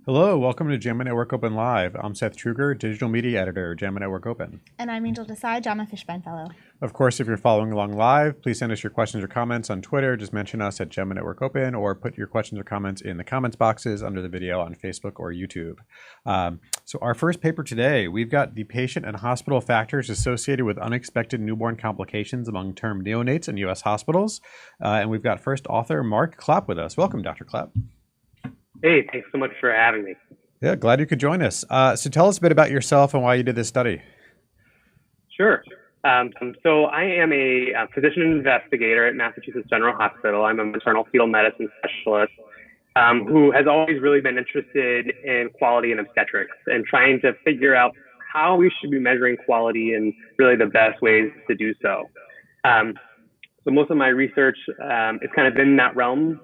Hello, welcome to JAMA Network Open Live. I'm Seth Truger, Digital Media Editor, JAMA Network Open. And I'm Angel Desai, JAMA Fishbein Fellow. Of course, if you're following along live, please send us your questions or comments on Twitter. Just mention us at JAMA Network Open or put your questions or comments in the comments boxes under the video on Facebook or YouTube. So our first paper today, we've got the patient and hospital factors associated with unexpected newborn complications among term neonates in U.S. hospitals. And we've got first author Mark Clapp with us. Welcome, Dr. Clapp. Hey, thanks so much for having me. Yeah, glad you could join us. So tell us a bit about yourself and why you did this study. Sure. So I am a physician investigator at Massachusetts General Hospital. I'm a maternal fetal medicine specialist who has always really been interested in quality and obstetrics and trying to figure out how we should be measuring quality and really the best ways to do so. So most of my research is kind of in that realm,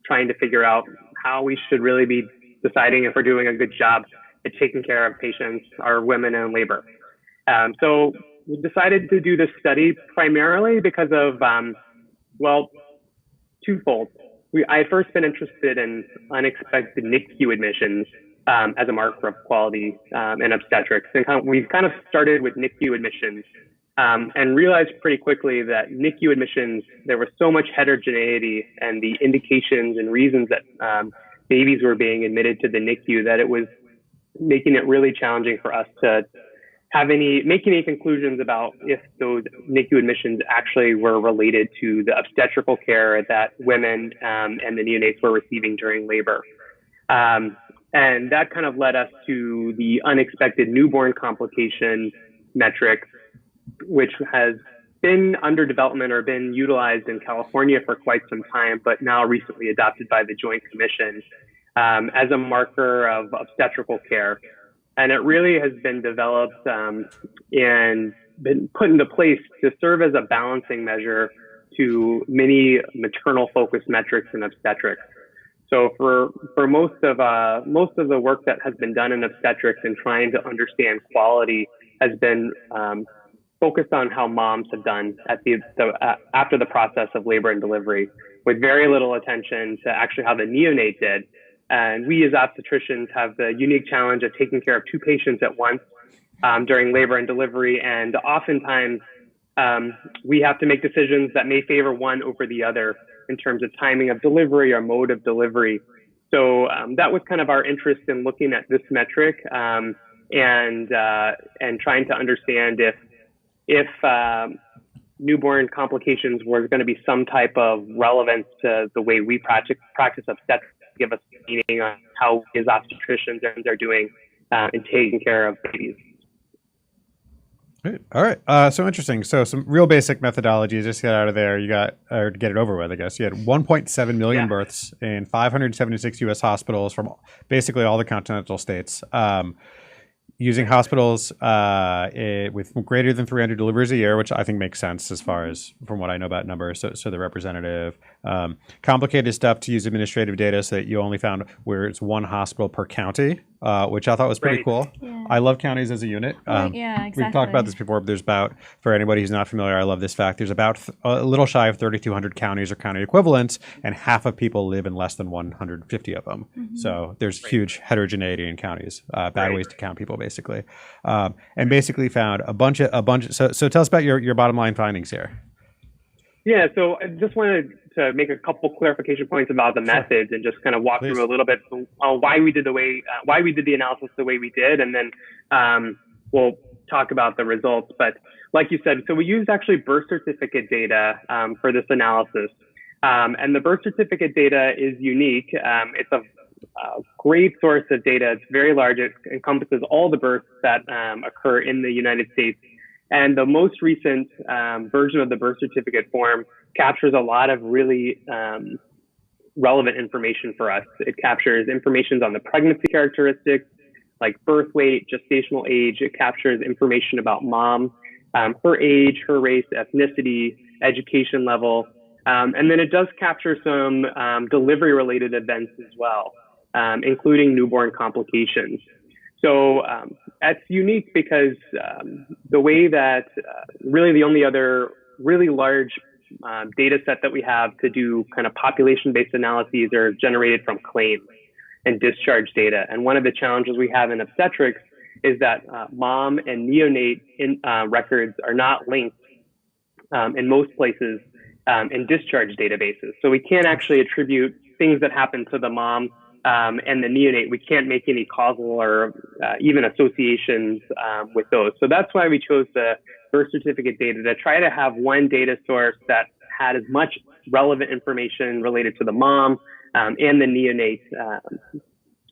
trying to figure out how we should really be deciding if we're doing a good job at taking care of patients or women in labor. So we decided to do this study primarily because of, twofold. I had first been interested in unexpected NICU admissions as a marker of quality in obstetrics. And we've kind of started with NICU admissions and realized pretty quickly that NICU admissions, there was so much heterogeneity and the indications and reasons that babies were being admitted to the NICU that it was making it really challenging for us to make any conclusions about if those NICU admissions actually were related to the obstetrical care that women and the neonates were receiving during labor. And that kind of led us to the unexpected newborn complication metric, which has been under development or been utilized in California for quite some time, but now recently adopted by the Joint Commission as a marker of obstetrical care. And it really has been developed and been put into place to serve as a balancing measure to many maternal focused metrics in obstetrics. So for most of the work that has been done in obstetrics and trying to understand quality has been focused on how moms have done after the process of labor and delivery, with very little attention to actually how the neonate did. And we as obstetricians have the unique challenge of taking care of two patients at once during labor and delivery. And oftentimes we have to make decisions that may favor one over the other in terms of timing of delivery or mode of delivery. So that was kind of our interest in looking at this metric and trying to understand if newborn complications were going to be some type of relevance to the way we practice obstetrics, give us a meaning on how we as obstetricians are doing in taking care of babies. All right. So interesting. So some real basic methodology. Just get out of there. Or to get it over with, I guess. You had 1.7 million births in 576 U.S. hospitals from basically all the continental states. Using hospitals with greater than 300 deliveries a year, which I think makes sense as far as from what I know about numbers. So they're representative. Complicated stuff to use administrative data so that you only found where it's one hospital per county, which I thought was pretty cool. Yeah. I love counties as a unit. Yeah, exactly. We've talked about this before, but for anybody who's not familiar, I love this fact. There's about a little shy of 3,200 counties or county equivalents, and half of people live in less than 150 of them. Mm-hmm. So there's huge heterogeneity in counties, bad ways to count people, basically. And basically found a bunch of. So tell us about your bottom line findings here. Yeah, so I just wanted to make a couple clarification points about the methods and just kind of walk through a little bit on why we did the analysis the way we did, and then we'll talk about the results. But like you said, so we used actually birth certificate data for this analysis, and the birth certificate data is unique. It's a great source of data. It's very large. It encompasses all the births that occur in the United States. And the most recent version of the birth certificate form captures a lot of really relevant information for us. It captures information on the pregnancy characteristics, like birth weight, gestational age. It captures information about mom, her age, her race, ethnicity, education level. And then it does capture some delivery-related events as well, including newborn complications. So that's unique because the way that really the only other really large data set that we have to do kind of population-based analyses are generated from claims. and discharge data. And one of the challenges we have in obstetrics is that mom and neonate records are not linked in most places in discharge databases. So we can't actually attribute things that happen to the mom and the neonate. We can't make any causal or even associations with those. So that's why we chose the birth certificate data, to try to have one data source that had as much relevant information related to the mom and the neonate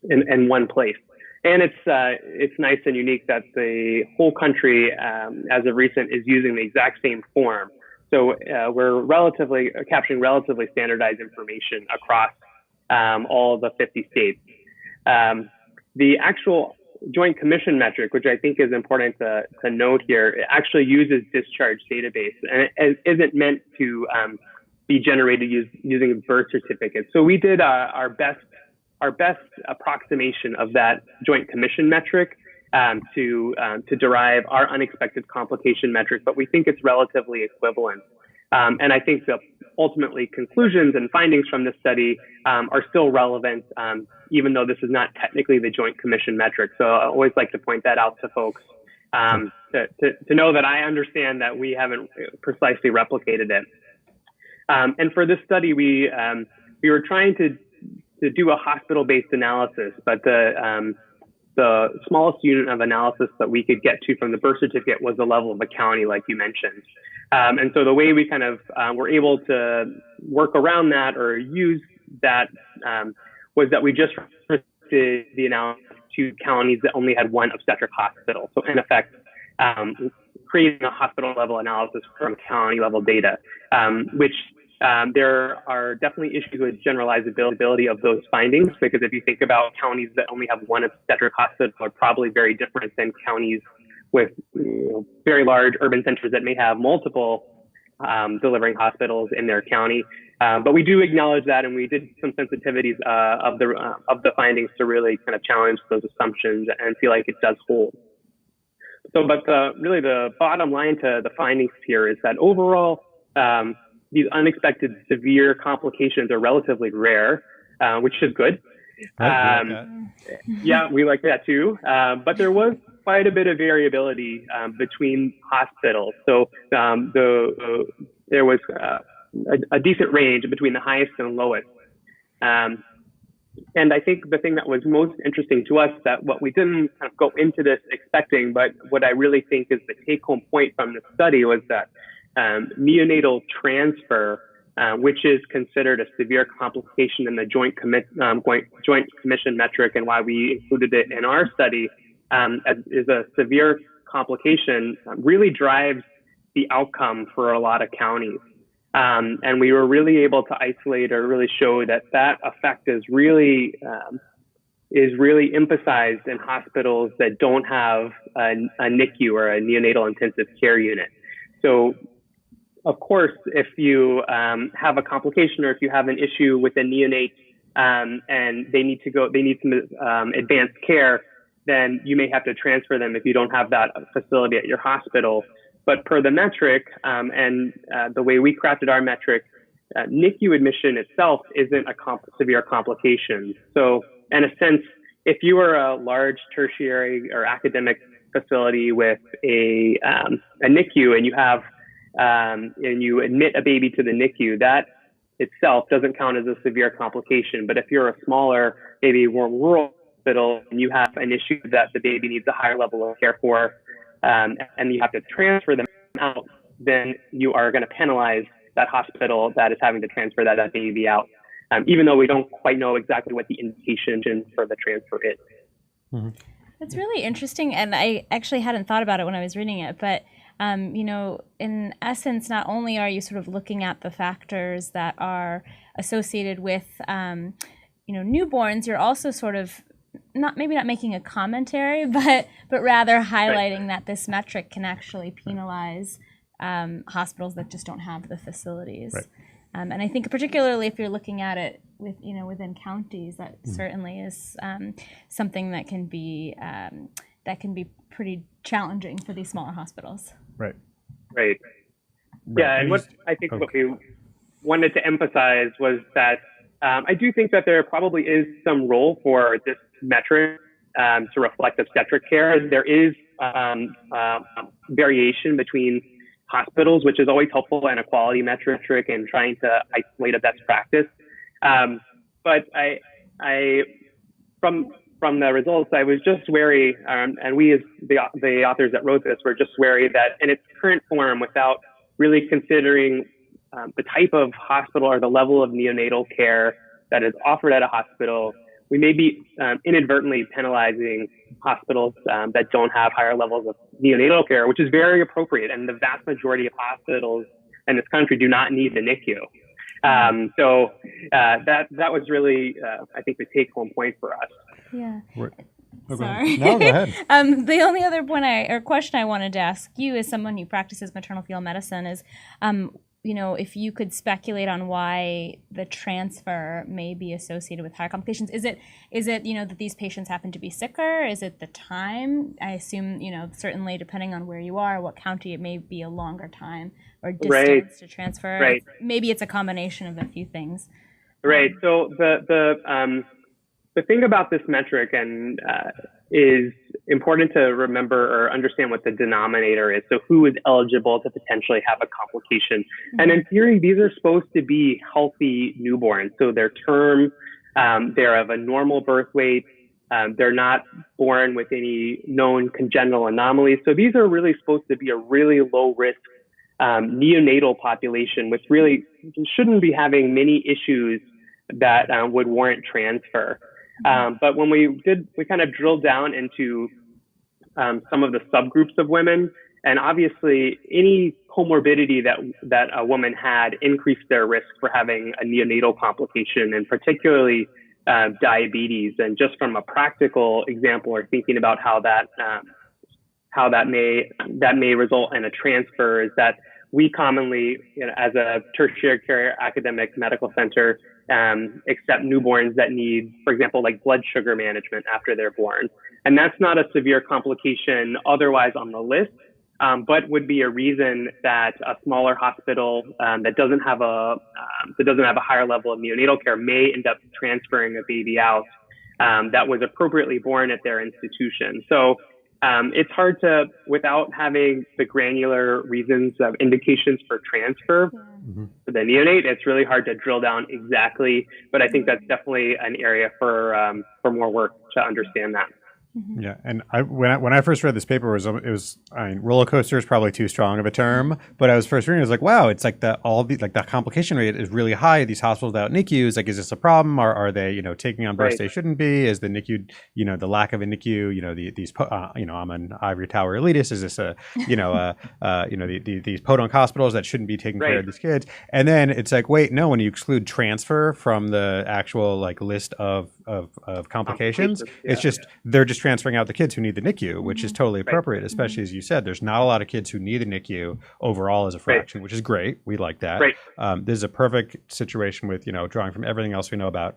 in one place. And it's nice and unique that the whole country, as of recent, is using the exact same form. So we're capturing relatively standardized information across all the 50 states. The actual Joint Commission metric, which I think is important to note here, it actually uses discharge database, and it isn't meant to be generated using birth certificates. So we did our best approximation of that Joint Commission metric to derive our unexpected complication metric, but we think it's relatively equivalent. And I think the ultimately conclusions and findings from this study are still relevant, even though this is not technically the Joint Commission metric. So I always like to point that out to folks to know that I understand that we haven't precisely replicated it. And for this study, we were trying to do a hospital-based analysis, but the smallest unit of analysis that we could get to from the birth certificate was the level of the county, like you mentioned. And so the way we kind of were able to work around that or use that was that we just restricted the analysis to counties that only had one obstetric hospital. So in effect, creating a hospital-level analysis from county-level data, which there are definitely issues with generalizability of those findings, because if you think about counties that only have one obstetric hospital are probably very different than counties with very large urban centers that may have multiple delivering hospitals in their county. But we do acknowledge that, and we did some sensitivities of the findings to really kind of challenge those assumptions and feel like it does hold. So, but really the bottom line to the findings here is that overall, these unexpected severe complications are relatively rare, which is good. Yeah, we like that too. But there was quite a bit of variability between hospitals. So there was a decent range between the highest and lowest. And I think the thing that was most interesting to us, that what we didn't kind of go into this expecting, but what I really think is the take-home point from the study was that neonatal transfer, which is considered a severe complication in the Joint Commission metric, and why we included it in our study, is a severe complication, really drives the outcome for a lot of counties. And we were really able to isolate or really show that that effect is really emphasized in hospitals that don't have a NICU or a neonatal intensive care unit. So, of course, if you have a complication or if you have an issue with a neonate and they need some advanced care, then you may have to transfer them if you don't have that facility at your hospital. But per the metric and the way we crafted our metric, NICU admission itself isn't a severe complication. So in a sense, if you are a large tertiary or academic facility with a NICU and you have and you admit a baby to the NICU, that itself doesn't count as a severe complication. But if you're a smaller, maybe more rural hospital and you have an issue that the baby needs a higher level of care for, and you have to transfer them out, then you are going to penalize that hospital that is having to transfer that baby out, even though we don't quite know exactly what the indication for the transfer is. Mm-hmm. That's really interesting, and I actually hadn't thought about it when I was reading it, but in essence, not only are you sort of looking at the factors that are associated with, newborns, you're also sort of maybe not making a commentary, but rather highlighting that this metric can actually penalize hospitals that just don't have the facilities. Right. And I think particularly if you're looking at it within counties, that certainly is something that can be pretty challenging for these smaller hospitals. Right. Right. Yeah, and what I think what we wanted to emphasize was that I do think that there probably is some role for this metric to reflect obstetric care. There is variation between hospitals, which is always helpful in a quality metric and trying to isolate a best practice. But from the results, I was just wary, and we as the authors that wrote this were just wary that in its current form, without really considering the type of hospital or the level of neonatal care that is offered at a hospital, we may be inadvertently penalizing hospitals that don't have higher levels of neonatal care, which is very appropriate. And the vast majority of hospitals in this country do not need the NICU. So that was really, I think, the take-home point for us. Yeah. Oh, Sorry. No, go ahead. The only other question I wanted to ask you, as someone who practices maternal fetal medicine, is, if you could speculate on why the transfer may be associated with higher complications. Is it that these patients happen to be sicker? Is it the time? I assume, certainly depending on where you are, what county, it may be a longer time or distance to transfer. Right. Maybe it's a combination of a few things. Right. So the thing about this metric and is important to remember or understand what the denominator is. So who is eligible to potentially have a complication? Mm-hmm. And in theory, these are supposed to be healthy newborns. So they're term, they're of a normal birth weight, they're not born with any known congenital anomalies. So these are really supposed to be a really low risk neonatal population, which really shouldn't be having many issues that would warrant transfer. But when we kind of drilled down into some of the subgroups of women, and obviously any comorbidity that a woman had increased their risk for having a neonatal complication, and particularly diabetes. And just from a practical example, or thinking about how that may result in a transfer, is that we commonly, as a tertiary care academic medical center, accept newborns that need, for example, like blood sugar management after they're born. And that's not a severe complication otherwise on the list, but would be a reason that a smaller hospital that doesn't have a higher level of neonatal care may end up transferring a baby out that was appropriately born at their institution. So it's hard to, without having the granular reasons of indications for transfer for the neonate, it's really hard to drill down exactly. But I think that's definitely an area for more work to understand that. Yeah, and when I first read this paper, it was roller coaster is probably too strong of a term, but I was first reading, I was like, wow, it's like the complication rate is really high at these hospitals without NICUs. Like, is this a problem? Are they taking on births they shouldn't be? Is the NICU the lack of a NICU? These I'm an ivory tower elitist. Is this these podunk hospitals that shouldn't be taking care of these kids? And then it's like, wait, no, when you exclude transfer from the actual list of complications, it's just they're just transferring out the kids who need the NICU, which is totally appropriate, especially as you said, there's not a lot of kids who need a NICU overall as a fraction, which is great. We like that. This is a perfect situation with, drawing from everything else we know about,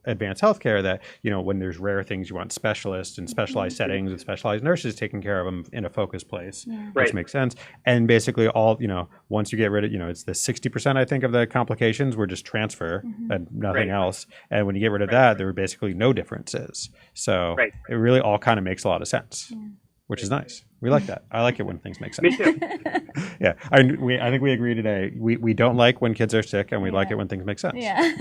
advanced healthcare, that, when there's rare things, you want specialists and specialized settings with specialized nurses taking care of them in a focused place, which makes sense. And basically all, once you get rid of, it's the 60%, I think, of the complications were just transfer and nothing else. And when you get rid of that, there were basically no differences. So it really all kind of makes a lot of sense, which is nice. We like that. I like it when things make sense. Me too. Yeah. I think we agree today. We don't like when kids are sick, and we like it when things make sense. Yeah.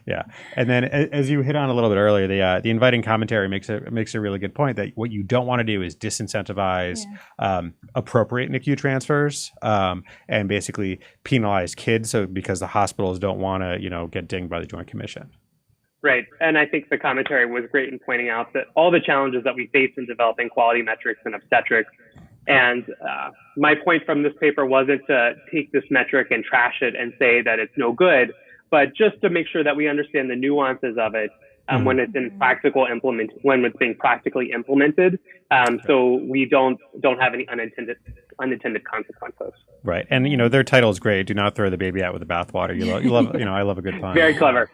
Yeah, and then as you hit on a little bit earlier, the inviting commentary makes a really good point that what you don't want to do is disincentivize appropriate NICU transfers and basically penalize kids, because the hospitals don't want to get dinged by the Joint Commission. Right, and I think the commentary was great in pointing out that all the challenges that we face in developing quality metrics in obstetrics. And my point from this paper wasn't to take this metric and trash it and say that it's no good, but just to make sure that we understand the nuances of it when it's in when it's being practically implemented, so we don't have any unintended consequences. Right, and their title is great. Do not throw the baby out with the bathwater. You love I love a good pun. Very clever.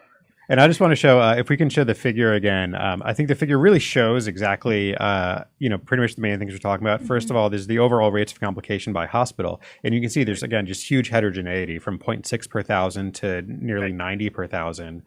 And I just want to show, if we can show the figure again, I think the figure really shows exactly, pretty much the main things we're talking about. First of all, there's the overall rates of complication by hospital. And you can see there's, again, just huge heterogeneity from 0.6 per thousand to nearly 90 per thousand.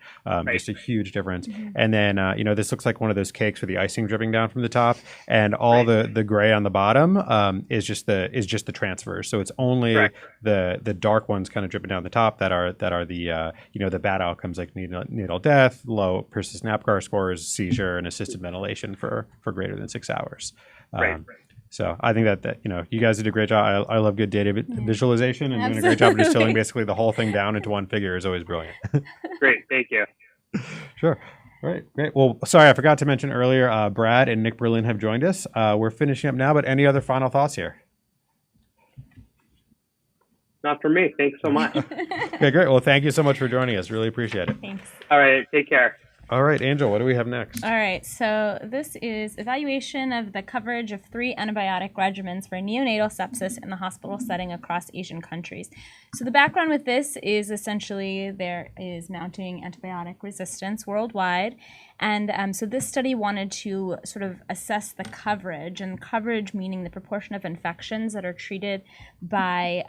Just a huge difference. And then, this looks like one of those cakes with the icing dripping down from the top. And all the gray on the bottom is just the transfers. So it's only the dark ones kind of dripping down the top that are the bad outcomes like needle death, low persistent APGAR scores, seizure, and assisted ventilation for greater than 6 hours. So I think that you guys did a great job. I love good data visualization, and doing a great job of distilling basically the whole thing down into one figure is always brilliant. Great, thank you. Sure. All right, great. Well, sorry, I forgot to mention earlier, Brad and Nick Berlin have joined us. We're finishing up now, but any other final thoughts here? Not for me. Thanks so much. Okay, great. Well, thank you so much for joining us. Really appreciate it. Thanks. All right, take care. All right, Angel, what do we have next? All right, so this is evaluation of the coverage of 3 antibiotic regimens for neonatal sepsis in the hospital setting across Asian countries. So the background with this is essentially there is mounting antibiotic resistance worldwide. And so this study wanted to sort of assess the coverage, and coverage meaning the proportion of infections that are treated by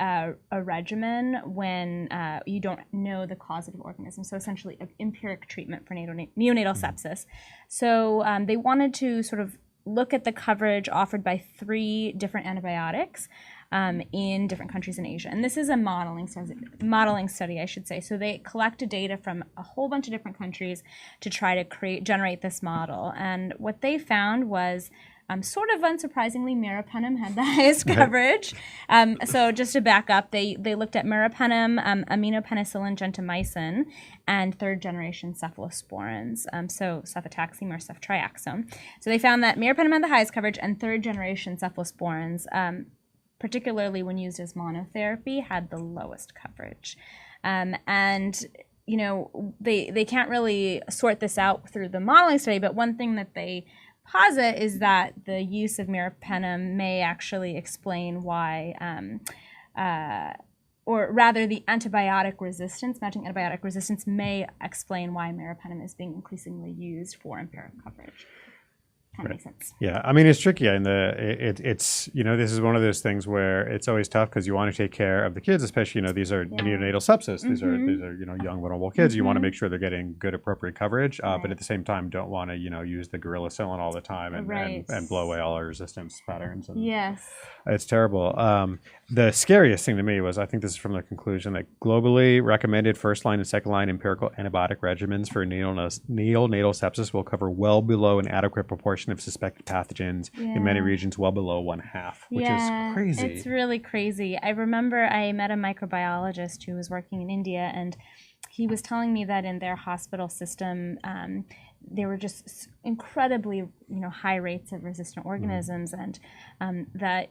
a regimen when you don't know the causative organism. So essentially empiric treatment for neonatal sepsis. So they wanted to sort of look at the coverage offered by 3 different antibiotics in different countries in Asia. And this is a modeling study, I should say. So they collected data from a whole bunch of different countries to try to generate this model. And what they found was sort of unsurprisingly, meropenem had the highest coverage. So just to back up, they looked at meropenem, aminopenicillin, gentamicin, and third-generation cephalosporins, so cefotaxime or ceftriaxone. So they found that meropenem had the highest coverage, and third-generation cephalosporins, particularly when used as monotherapy, had the lowest coverage. And they can't really sort this out through the modeling study, but one thing that they posit is that the use of meropenem may actually explain why, or rather the antibiotic resistance, matching antibiotic resistance may explain why meropenem is being increasingly used for empiric coverage. Kind of makes sense. Yeah, I mean, it's tricky, and it's this is one of those things where it's always tough because you want to take care of the kids, especially these are neonatal sepsis. These are young vulnerable kids. You want to make sure they're getting good appropriate coverage, but at the same time don't want to use the gorillacillin all the time and blow away all our resistance patterns. And yes, it's terrible. The scariest thing to me was, I think this is from the conclusion, that globally recommended first-line and second-line empirical antibiotic regimens for neonatal sepsis will cover well below an adequate proportion of suspected pathogens, in many regions well below 1/2, which is crazy. It's really crazy. I remember I met a microbiologist who was working in India, and he was telling me that in their hospital system, there were just incredibly high rates of resistant organisms, and that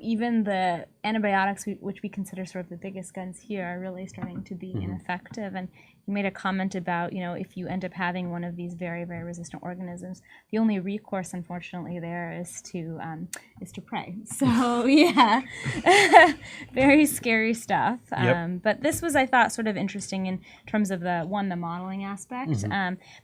even the antibiotics, which we consider sort of the biggest guns here, are really starting to be ineffective. And he made a comment about, if you end up having one of these very, very resistant organisms, the only recourse, unfortunately, there is to pray. So, yeah, very scary stuff. But this was, I thought, sort of interesting in terms of the modeling aspect,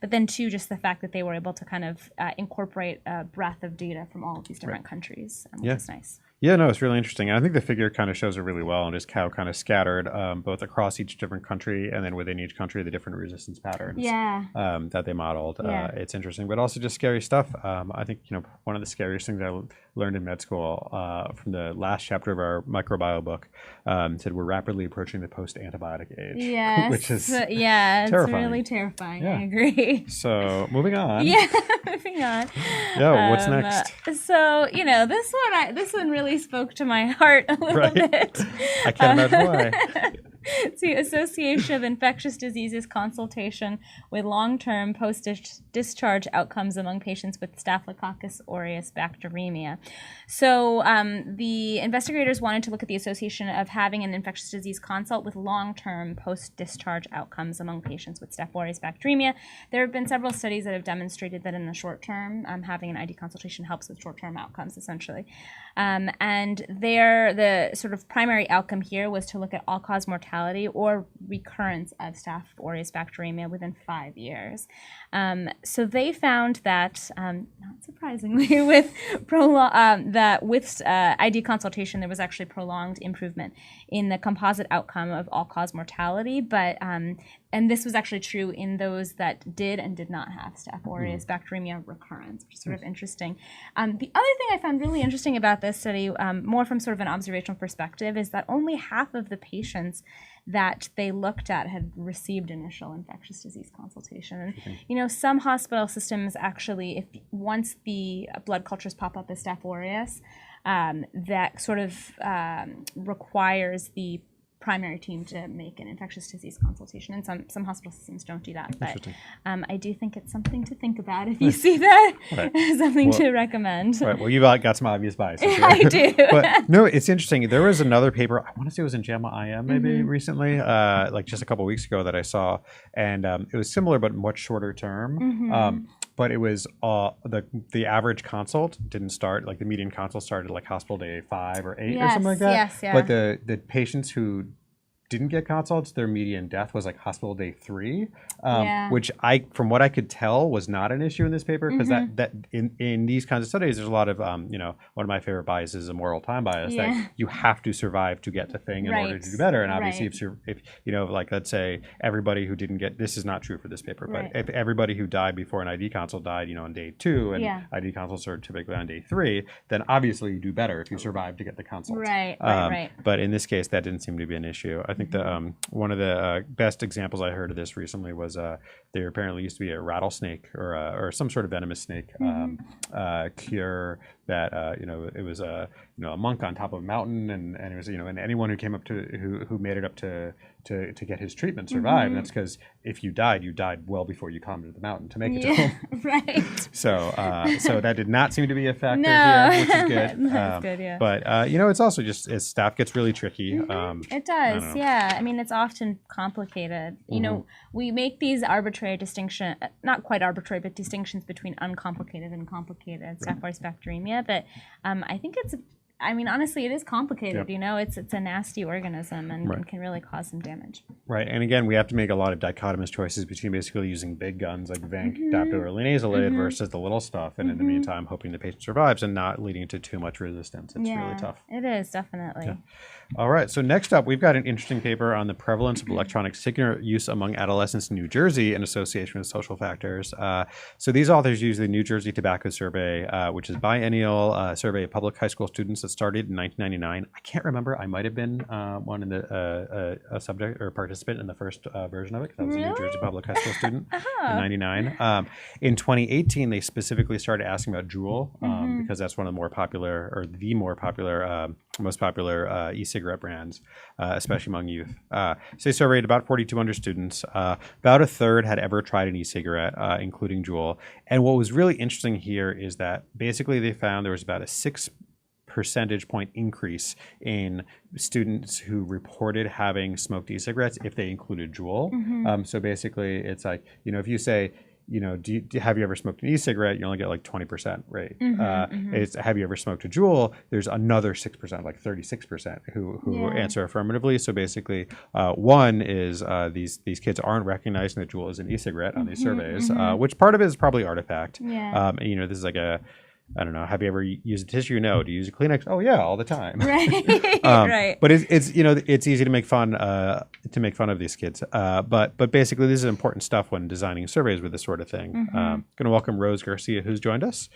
but then 2, just the fact that they were able to kind of incorporate a breadth of data from all of these different countries, which is nice. Yeah, no, it's really interesting. I think the figure kind of shows it really well, and just how kind of scattered both across each different country and then within each country the different resistance patterns that they modeled. It's interesting, but also just scary stuff. I think one of the scariest things I learned in med school from the last chapter of our microbiome book said we're rapidly approaching the post-antibiotic age. Yes, which is terrifying. It's really terrifying. I agree. So moving on. Moving on. Yeah, what's next? So this one really spoke to my heart a little bit. I can't imagine why. It's the Association of Infectious Diseases consultation with long-term post-discharge outcomes among patients with Staphylococcus aureus bacteremia. So the investigators wanted to look at the association of having an infectious disease consult with long-term post-discharge outcomes among patients with Staph aureus bacteremia. There have been several studies that have demonstrated that in the short term, having an ID consultation helps with short-term outcomes, essentially. And the sort of primary outcome here was to look at all-cause mortality mortality or recurrence of Staph aureus bacteremia within 5 years. So they found that, not surprisingly, with ID consultation, there was actually prolonged improvement in the composite outcome of all-cause mortality, but and this was actually true in those that did and did not have Staph aureus bacteremia recurrence, which is sort of interesting. The other thing I found really interesting about this study, more from sort of an observational perspective, is that only half of the patients that they looked at had received initial infectious disease consultation. And, some hospital systems actually, once the blood cultures pop up as Staph aureus, that sort of requires the primary team to make an infectious disease consultation, and some hospital systems don't do that. But I do think it's something to think about if you see that. Something to recommend. Right. Well, you got some obvious biases here. I do. But no, it's interesting. There was another paper, I want to say it was in JAMA IM maybe recently, like just a couple of weeks ago that I saw, and it was similar but much shorter term. But it was the average consult didn't start, like the median consult started like hospital day 5 or 8 or something like that. Yes, yeah. But the patients who didn't get consults, their median death was like hospital day 3, which from what I could tell was not an issue in this paper, because that in these kinds of studies, there's a lot of, one of my favorite biases is a moral time bias, that you have to survive to get the thing in order to do better. And obviously if like let's say everybody who didn't get, this is not true for this paper, but if everybody who died before an ID consult died, on day 2, and ID consults are typically on day 3, then obviously you do better if you survive to get the consult. Right. But in this case, that didn't seem to be an issue. I think the one of the best examples I heard of this recently was there apparently used to be a rattlesnake or some sort of venomous snake cure that it was a monk on top of a mountain, and it was and anyone who came up to who made it up to get his treatment survived. And that's because if you died well before you climbed the mountain to make it to home. Right. So that did not seem to be a factor here, which is good. That's good, yeah. But it's also just as staph gets really tricky. It does, yeah. I mean, it's often complicated. We make these arbitrary not quite arbitrary, but distinctions between uncomplicated and complicated Staph aureus bacteremia. But I think honestly, it is complicated. It's a nasty organism and can really cause some damage. Right, and again, we have to make a lot of dichotomous choices between basically using big guns like Vanc, Dapto, or linezolid versus the little stuff, and in the meantime, hoping the patient survives and not leading to too much resistance. It's really tough. It is, definitely. Yeah. All right, so next up, we've got an interesting paper on the prevalence of electronic cigarette use among adolescents in New Jersey in association with social factors. So these authors use the New Jersey Tobacco Survey, which is biennial survey of public high school students that started in 1999. I can't remember. I might have been one in the a subject or participant in the first version of it, because I was a New Jersey public high school student in 99. In 2018, they specifically started asking about Juul, because that's one of the more popular, or the more popular, most popular e-cigarette brands, especially among youth. So they surveyed about 4,200 students. About a third had ever tried an e-cigarette, including Juul. And what was really interesting here is that basically they found there was about a 6 percentage point increase in students who reported having smoked e-cigarettes if they included Juul. So basically it's like, if you say, have you ever smoked an e-cigarette? You only get like 20% rate. It's, have you ever smoked a Juul? There's another 6%, like 36% who answer affirmatively. So basically, one is these kids aren't recognizing that Juul is an e-cigarette on these surveys, which part of it is probably artifact. This is like I don't know. Have you ever used a tissue? No. Do you use a Kleenex? Oh yeah, all the time. Right. But it's it's easy to make fun of these kids. But basically, this is important stuff when designing surveys with this sort of thing. Going to welcome Rose Garcia, who's joined us.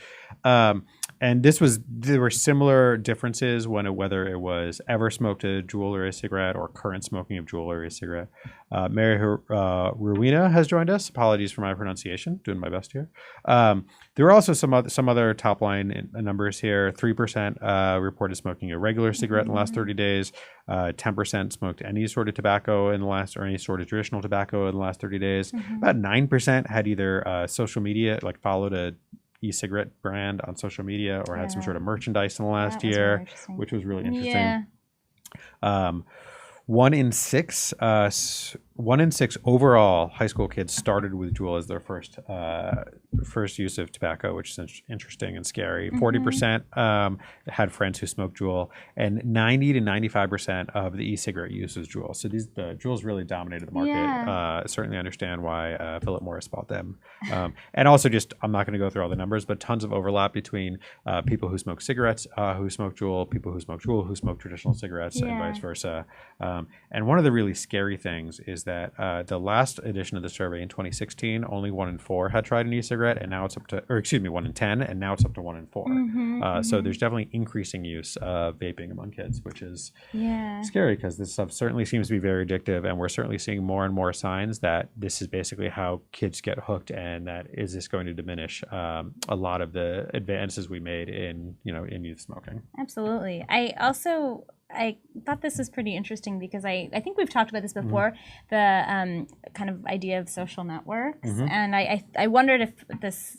And there were similar differences whether it was ever smoked a Juul or a cigarette, or current smoking of Juul or a cigarette. Mary Ruina has joined us. Apologies for my pronunciation. Doing my best here. There are also some other top line numbers here. 3% reported smoking a regular cigarette in the last 30 days. 10% smoked any sort of tobacco or any sort of traditional tobacco in the last 30 days. About 9% had either social media, like followed a e-cigarette brand on social media, or had some sort of merchandise in the last year, which was really interesting. 1 in 6 1 in 6 overall high school kids started with Juul as their first use of tobacco, which is interesting and scary. 40% had friends who smoked Juul, and 90 to 95% of the e-cigarette use was Juul. So the Juuls really dominated the market. Yeah. Certainly understand why Philip Morris bought them. And also just, I'm not going to go through all the numbers, but tons of overlap between people who smoke cigarettes who smoke Juul, people who smoke Juul who smoke traditional cigarettes, and vice versa. And one of the really scary things is that the last edition of the survey in 2016, only 1 in 4 had tried an e-cigarette, and now it's up to, 1 in 10, and now it's up to 1 in 4. So there's definitely increasing use of vaping among kids, which is scary because this stuff certainly seems to be very addictive, and we're certainly seeing more and more signs that this is basically how kids get hooked, and that is this going to diminish a lot of the advances we made in youth smoking. Absolutely. I thought this was pretty interesting because I think we've talked about this before, the kind of idea of social networks, and I wondered if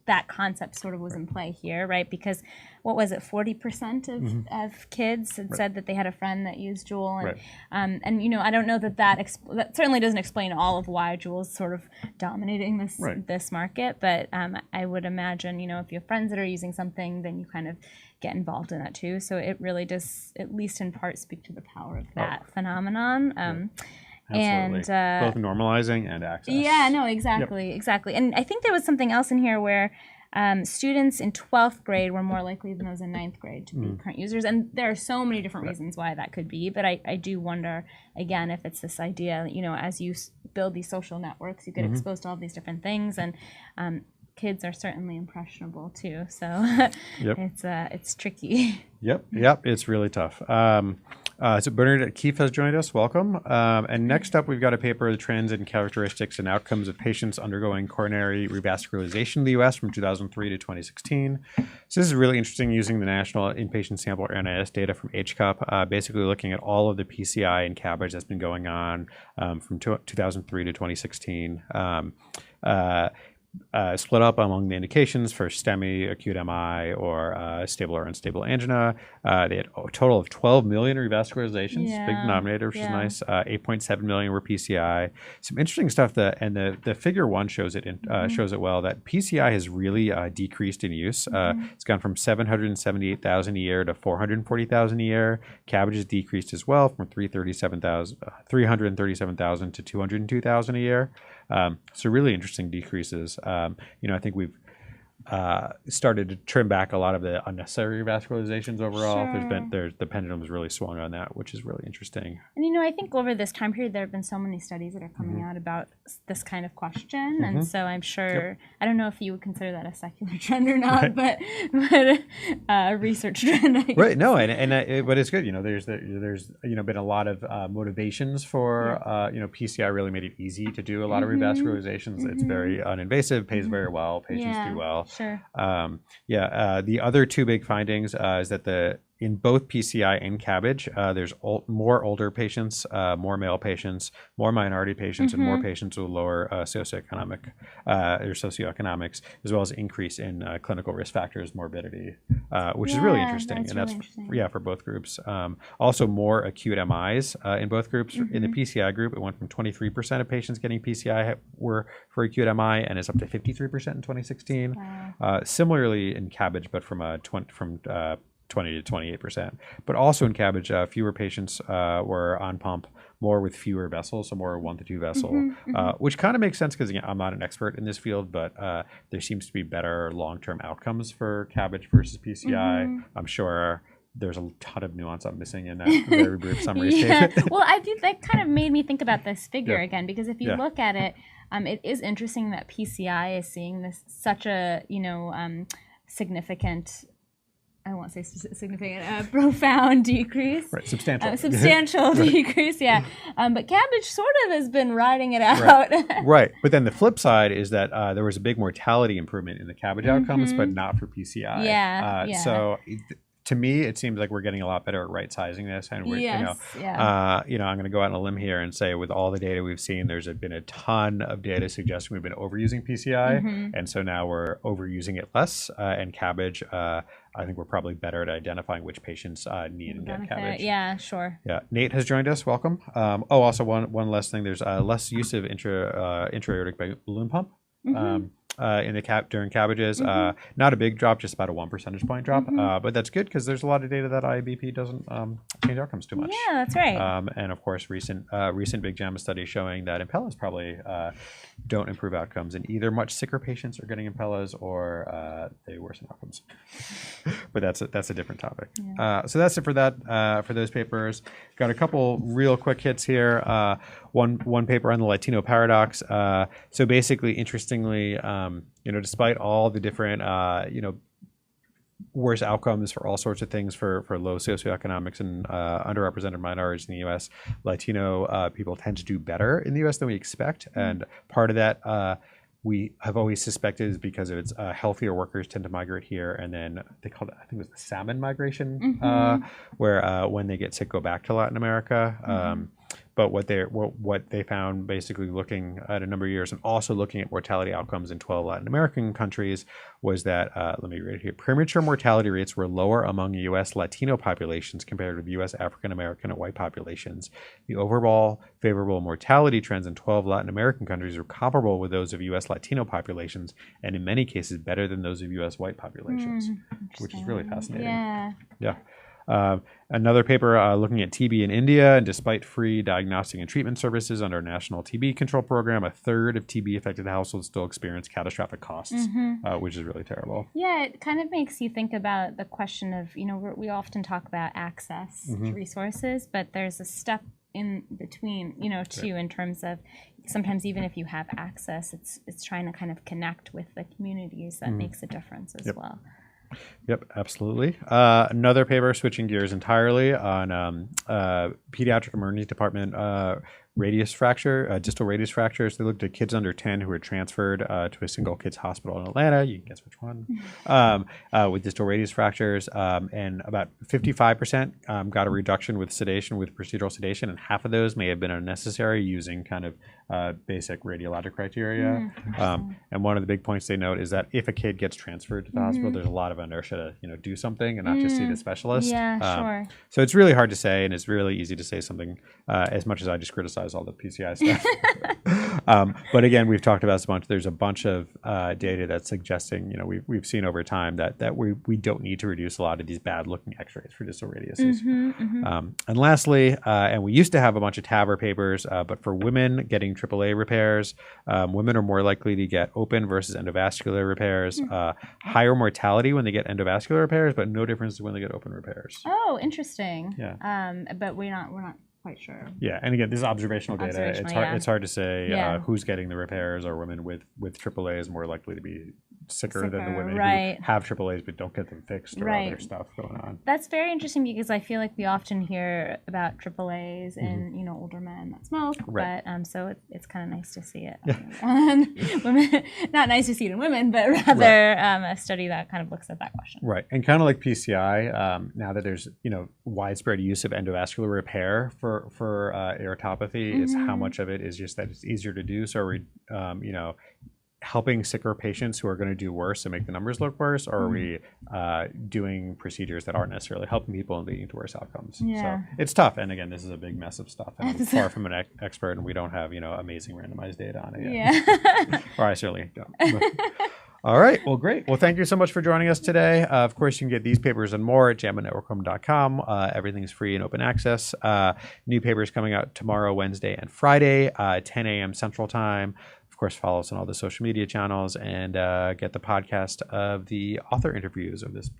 that concept sort of was in play here, right? Because what was it, 40% of kids had said that they had a friend that used Juul, and I don't know that certainly doesn't explain all of why Juul is sort of dominating this market, but I would imagine if you have friends that are using something, then you kind of get involved in that too. So it really does, at least in part, speak to the power of that phenomenon. Absolutely. And both normalizing and access. Yeah, no, exactly. And I think there was something else in here where students in 12th grade were more likely than those in 9th grade to be current users. And there are so many different reasons why that could be. But I do wonder, again, if it's this idea, as you build these social networks, you get exposed to all these different things. And kids are certainly impressionable too. So it's tricky. Yep. It's really tough. So Bernadette Keefe has joined us. Welcome. And next up, we've got a paper, The Trends and Characteristics and Outcomes of Patients Undergoing Coronary Revascularization in the U.S. from 2003 to 2016. So this is really interesting, using the National Inpatient Sample NIS data from HCUP, basically looking at all of the PCI and CABG that's been going on from 2003 to 2016. Split up among the indications for STEMI, acute MI, or stable or unstable angina. They had a total of 12 million revascularizations, big denominator, which is nice. 8.7 million were PCI. Some interesting stuff and the figure 1 shows it well, that PCI has really decreased in use. It's gone from 778,000 a year to 440,000 a year. CABG has decreased as well, from 337,000 to 202,000 a year. So really interesting decreases. I think we've started to trim back a lot of the unnecessary vascularizations overall. The pendulum's really swung on that, which is really interesting. And I think over this time period there have been so many studies that are coming out about this kind of question, and so I'm sure I don't know if you would consider that a secular trend or not, but a research trend. I guess. Right. No, but it's good. There's been a lot of motivations for PCI really made it easy to do a lot of revascularizations. It's very uninvasive, pays very well, patients do well. Sure. The other two big findings is that in both PCI and CABG, there's more older patients, more male patients, more minority patients, and more patients with lower socioeconomics, as well as increase in clinical risk factors, morbidity, which is really interesting. And that's for both groups. Also, more acute MIs in both groups. In the PCI group, it went from 23% of patients getting PCI were for acute MI, and is up to 53% in 2016. Wow. Similarly in CABG, but from 20 to 28%. But also in CABG, fewer patients were on pump, more with fewer vessels, so more 1 to 2 vessel, which kind of makes sense because I'm not an expert in this field, but there seems to be better long-term outcomes for CABG versus PCI. I'm sure there's a ton of nuance I'm missing in that very brief summary statement. Well, I think that kind of made me think about this figure again, because if you look at it, it is interesting that PCI is seeing this such a significant, I won't say significant, profound decrease. Right, substantial. Substantial decrease, but CABG sort of has been riding it out. Right, but then the flip side is that there was a big mortality improvement in the CABG outcomes, but not for PCI. Yeah. So to me, it seems like we're getting a lot better at right sizing this, and we're, Yes, I'm going to go out on a limb here and say, with all the data we've seen, there's been a ton of data suggesting we've been overusing PCI, and so now we're overusing it less. And CABG, I think we're probably better at identifying which patients need and get CABG. Yeah, sure. Yeah, Nate has joined us. Welcome. Also one last thing. There's less use of intra-aortic balloon pump. In the during cabbages, not a big drop, just about a 1 percentage point drop, but that's good because there's a lot of data that IBP doesn't change outcomes too much. Yeah, that's right. And of course, recent big JAMA study showing that Impellas probably don't improve outcomes in either much sicker patients are getting Impellas or they worsen outcomes. But that's a different topic. Yeah. So that's it for that for those papers. Got a couple real quick hits here. One paper on the Latino paradox. So basically, interestingly, despite all the different, worse outcomes for all sorts of things for low socioeconomics and underrepresented minorities in the U.S., Latino people tend to do better in the U.S. than we expect. And part of that we have always suspected is because of its healthier workers tend to migrate here, and then they call it, I think it was the salmon migration, where when they get sick, go back to Latin America. But what they found, basically looking at a number of years and also looking at mortality outcomes in 12 Latin American countries, was that, let me read it here, premature mortality rates were lower among U.S. Latino populations compared with U.S. African American and white populations. The overall favorable mortality trends in 12 Latin American countries are comparable with those of U.S. Latino populations, and in many cases better than those of U.S. white populations, which is really fascinating. Yeah. Another paper looking at TB in India, and despite free diagnostic and treatment services under a national TB control program, a third of TB-affected households still experience catastrophic costs, which is really terrible. Yeah, it kind of makes you think about the question of, we often talk about access to resources, but there's a step in between, too, in terms of sometimes even if you have access, it's trying to kind of connect with the communities that makes a difference as well. Yep, absolutely. Another paper, switching gears entirely, on pediatric emergency department radius fracture, distal radius fractures. They looked at kids under 10 who were transferred to a single kids hospital in Atlanta. You can guess which one. With distal radius fractures, and about 55% got a reduction with sedation, with procedural sedation, and half of those may have been unnecessary using kind of basic radiologic criteria. And one of the big points they note is that if a kid gets transferred to the hospital, there's a lot of inertia to do something and not just see the specialist. Yeah, sure. So it's really hard to say, and it's really easy to say something, as much as I just criticize all the PCI stuff. But again, we've talked about this a bunch. There's a bunch of data that's suggesting, we've seen over time that we don't need to reduce a lot of these bad looking x-rays for distal radiuses. And lastly, and we used to have a bunch of TAVR papers, but for women getting AAA repairs, women are more likely to get open versus endovascular repairs, higher mortality when they get endovascular repairs, but no difference when they get open repairs. Oh, interesting. Yeah. But we're not quite sure. Yeah, and again, this is observational data. It's hard to say who's getting the repairs. Or women with AAA is more likely to be sicker than the women who have AAAs but don't get them fixed, or other stuff going on. That's very interesting, because I feel like we often hear about AAAs in older men that smoke, but so it's kind of nice to see it. Women, not nice to see it in women, but rather a study that kind of looks at that question. Right, and kind of like PCI, now that there's widespread use of endovascular repair for aortopathy, is how much of it is just that it's easier to do. So are we helping sicker patients who are going to do worse and make the numbers look worse, or are we doing procedures that aren't necessarily helping people and leading to worse outcomes? So it's tough. And again, this is a big mess of stuff. And I'm far from an expert, and we don't have amazing randomized data on it yet. Or I certainly don't. All right. Well, great. Well, thank you so much for joining us today. Of course, you can get these papers and more at jamanetworkhome.com. Everything's free and open access. New papers coming out tomorrow, Wednesday, and Friday, 10 a.m. Central Time. Of course, follow us on all the social media channels, and get the podcast of the author interviews of this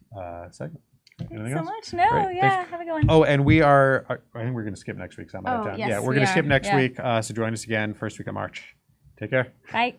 segment. Thanks so much. No, Great. Have a good one. Oh, and we are, I think we're going to skip next week. So I'm out of time. We're going to skip next week. So join us again, first week of March. Take care. Bye.